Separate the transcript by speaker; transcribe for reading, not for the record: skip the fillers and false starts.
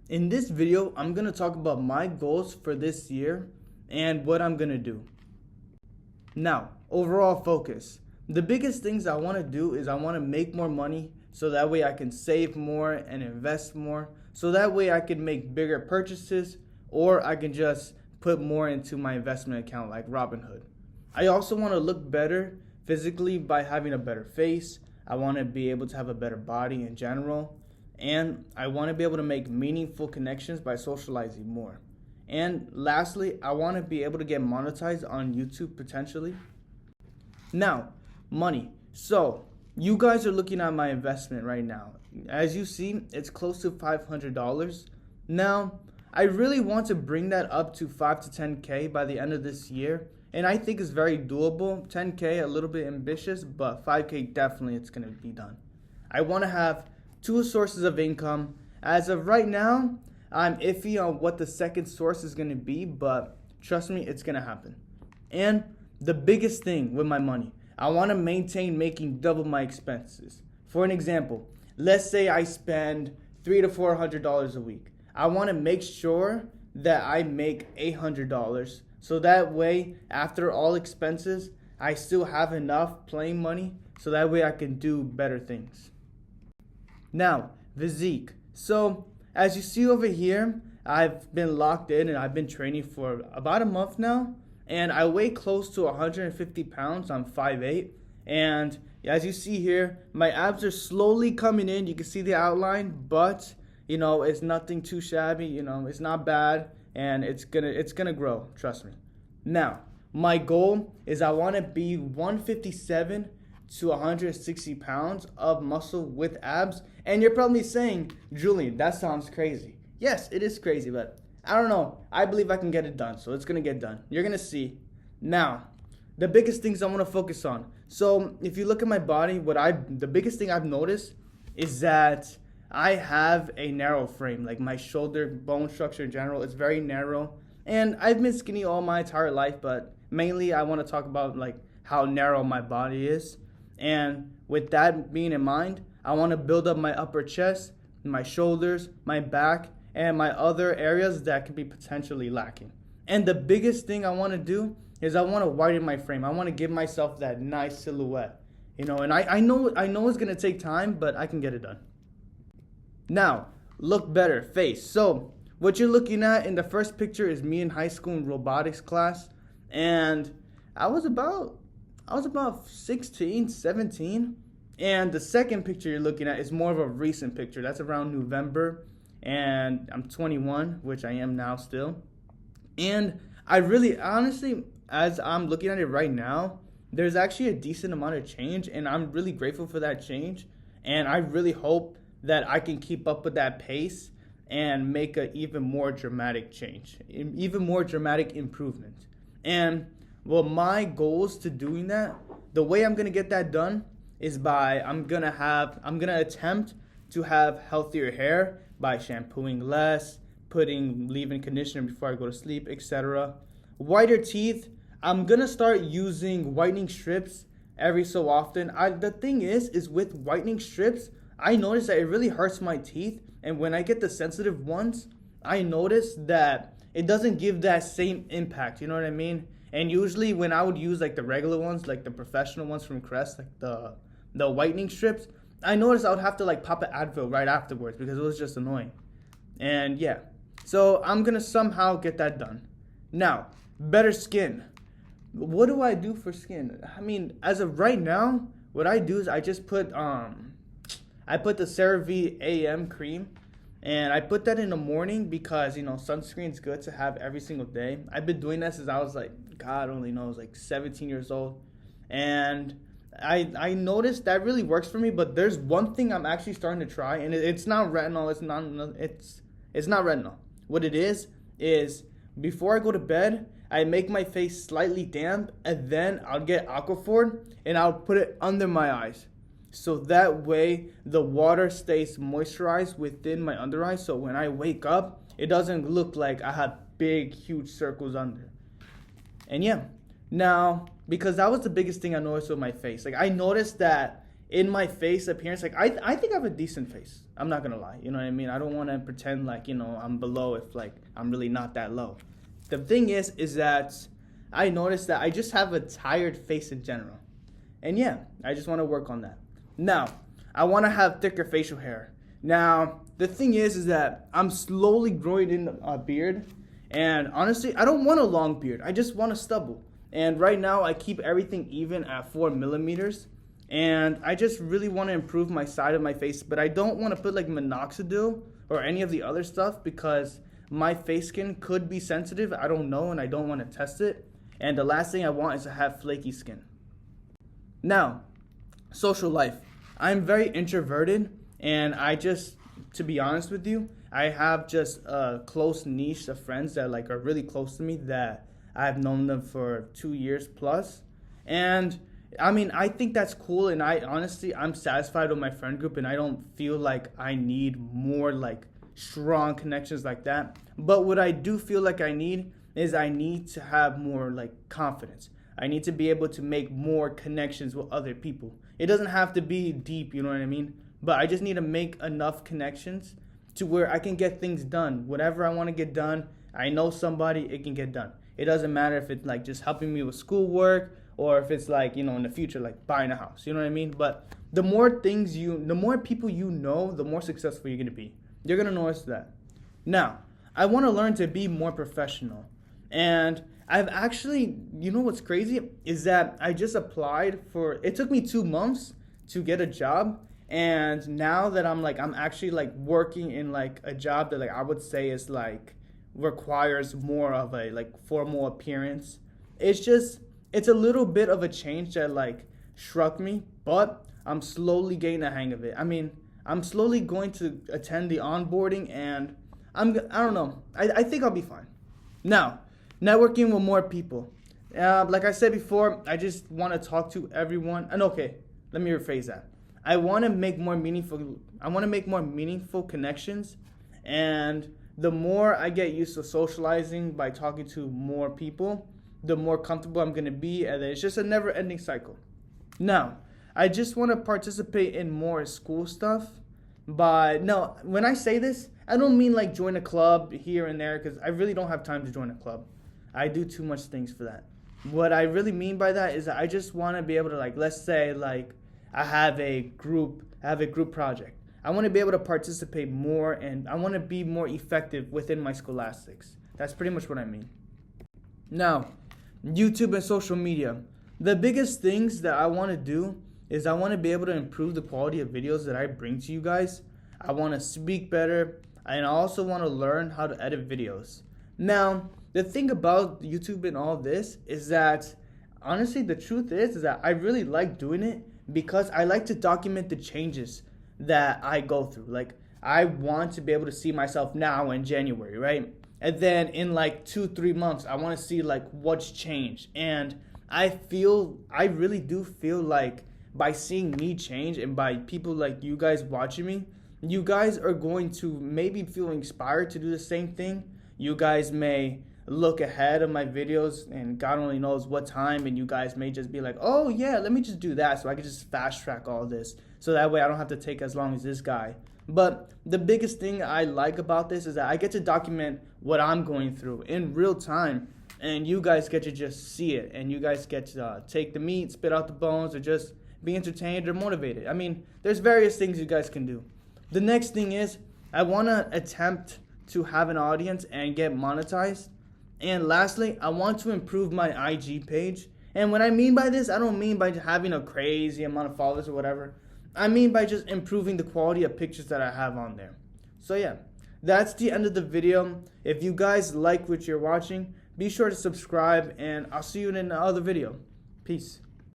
Speaker 1: In this video, I'm going to talk about my goals for this year and what I'm going to do. Now, overall focus. The biggest things I want to do is I want to make more money so that way I can save more and invest more. So that way I can make bigger purchases or I can just put more into my investment account like Robinhood. I also want to look better physically by having a better face. I want to be able to have a better body in general. And I want to be able to make meaningful connections by socializing more. And lastly, I want to be able to get monetized on YouTube potentially. Now, money. So, you guys are looking at my investment right now. As you see, it's close to $500. Now, I really want to bring that up to 5 to 10K by the end of this year. And I think it's very doable. 10K, a little bit ambitious, but 5K definitely it's going to be done. I want to have two sources of income. As of right now, I'm iffy on what the second source is going to be, but trust me, it's going to happen. And the biggest thing with my money, I want to maintain making double my expenses. For an example, let's say I spend $300 to $400 a week. I want to make sure that I make $800, so that way, after all expenses, I still have enough playing money, so that way I can do better things. Now, physique. So, as you see over here, I've been locked in and I've been training for about a month now. And I weigh close to 150 pounds. I'm 5'8". And as you see here, my abs are slowly coming in. You can see the outline, but it's nothing too shabby. It's not bad, and it's gonna grow. Trust me. Now, my goal is I want to be 157 to 160 pounds of muscle with abs. And you're probably saying, Julian, that sounds crazy. Yes, it is crazy, but I don't know. I believe I can get it done, so it's going to get done. You're going to see. Now, the biggest things I want to focus on. So if you look at my body, the biggest thing I've noticed is that I have a narrow frame. Like my shoulder bone structure in general is very narrow. And I've been skinny all my entire life, but mainly I want to talk about like how narrow my body is. And with that being in mind, I want to build up my upper chest, my shoulders, my back, and my other areas that could be potentially lacking. And the biggest thing I want to do is I want to widen my frame. I want to give myself that nice silhouette. And I know it's going to take time, but I can get it done. Now, look better, face. So, what you're looking at in the first picture is me in high school in robotics class. And I was about 16, 17. And the second picture you're looking at is more of a recent picture. That's around November. And I'm 21, which I am now still. And I really, honestly, as I'm looking at it right now, there's actually a decent amount of change. And I'm really grateful for that change. And I really hope that I can keep up with that pace and make an even more dramatic change, even more dramatic improvement. And well, my goals to doing that, the way I'm gonna get that done is by I'm gonna attempt to have healthier hair by shampooing less, putting leave-in conditioner before I go to sleep, etc. Whiter teeth, I'm gonna start using whitening strips every so often. The thing is with whitening strips, I notice that it really hurts my teeth, and when I get the sensitive ones, I notice that it doesn't give that same impact. You know what I mean? And usually when I would use like the regular ones, like the professional ones from Crest, like the whitening strips, I noticed I would have to like pop an Advil right afterwards because it was just annoying. And yeah, so I'm going to somehow get that done. Now, better skin. What do I do for skin? I mean, as of right now, what I do is I just put the CeraVe AM cream. And I put that in the morning because, sunscreen's good to have every single day. I've been doing that since I was like, God only knows, like 17 years old. And I noticed that really works for me. But there's one thing I'm actually starting to try. And it's not retinol. It's not retinol. What it is before I go to bed, I make my face slightly damp. And then I'll get Aquaphor and I'll put it under my eyes. So that way the water stays moisturized within my under eye. So when I wake up, it doesn't look like I have big, huge circles under. And yeah, now, because that was the biggest thing I noticed with my face. Like I noticed that in my face appearance, like I think I have a decent face. I'm not gonna lie. You know what I mean? I don't want to pretend like, I'm below if like I'm really not that low. The thing is that I noticed that I just have a tired face in general. And yeah, I just want to work on that. Now, I want to have thicker facial hair. Now, the thing is that I'm slowly growing in a beard. And honestly, I don't want a long beard. I just want a stubble. And right now, I keep everything even at 4 millimeters. And I just really want to improve my side of my face. But I don't want to put like minoxidil or any of the other stuff because my face skin could be sensitive. I don't know, and I don't want to test it. And the last thing I want is to have flaky skin. Now, social life. I'm very introverted, and to be honest with you, I have just a close niche of friends that like are really close to me that I've known them for 2 years plus. And I mean, I think that's cool, and I'm satisfied with my friend group, and I don't feel like I need more like strong connections like that. But what I do feel like I need is I need to have more like confidence. I need to be able to make more connections with other people. It doesn't have to be deep, you know what I mean? But I just need to make enough connections to where I can get things done. Whatever I want to get done, I know somebody, it can get done. It doesn't matter if it's like just helping me with schoolwork or if it's like, in the future, like buying a house, you know what I mean? But the more people you know, the more successful you're going to be. You're going to notice that. Now, I want to learn to be more professional. And I've actually, what's crazy is that I just applied it took me 2 months to get a job. And now that I'm actually like working in like a job that like I would say is like requires more of a like formal appearance. It's a little bit of a change that like struck me, but I'm slowly getting the hang of it. I mean, I'm slowly going to attend the onboarding, and I don't know. I think I'll be fine. Now, networking with more people. Like I said before, I just want to talk to everyone. And okay, let me rephrase that. I want to make more meaningful connections, and the more I get used to socializing by talking to more people, the more comfortable I'm going to be, and it's just a never-ending cycle. Now, I just want to participate in more school stuff, but no, when I say this, I don't mean like join a club here and there, because I really don't have time to join a club. I do too much things for that. What I really mean by that is that I just want to be able to like, let's say like I have a group project. I want to be able to participate more, and I want to be more effective within my scholastics. That's pretty much what I mean. Now, YouTube and social media. The biggest things that I want to do is I want to be able to improve the quality of videos that I bring to you guys. I want to speak better, and I also want to learn how to edit videos. Now, the thing about YouTube and all this is that, honestly, the truth is that I really like doing it because I like to document the changes that I go through. Like, I want to be able to see myself now in January, right? And then in like 2-3 months, I want to see like what's changed. And I really do feel like by seeing me change and by people like you guys watching me, you guys are going to maybe feel inspired to do the same thing. You guys may look ahead of my videos, and God only knows what time, and you guys may just be like, oh yeah, let me just do that so I can just fast track all this, so that way I don't have to take as long as this guy. But the biggest thing I like about this is that I get to document what I'm going through in real time, and you guys get to just see it, and you guys get to take the meat, spit out the bones, or just be entertained or motivated. I mean, there's various things you guys can do. The next thing is I want to attempt to have an audience and get monetized. And lastly, I want to improve my IG page. And what I mean by this, I don't mean by having a crazy amount of followers or whatever. I mean by just improving the quality of pictures that I have on there. So yeah, that's the end of the video. If you guys like what you're watching, be sure to subscribe, and I'll see you in another video. Peace.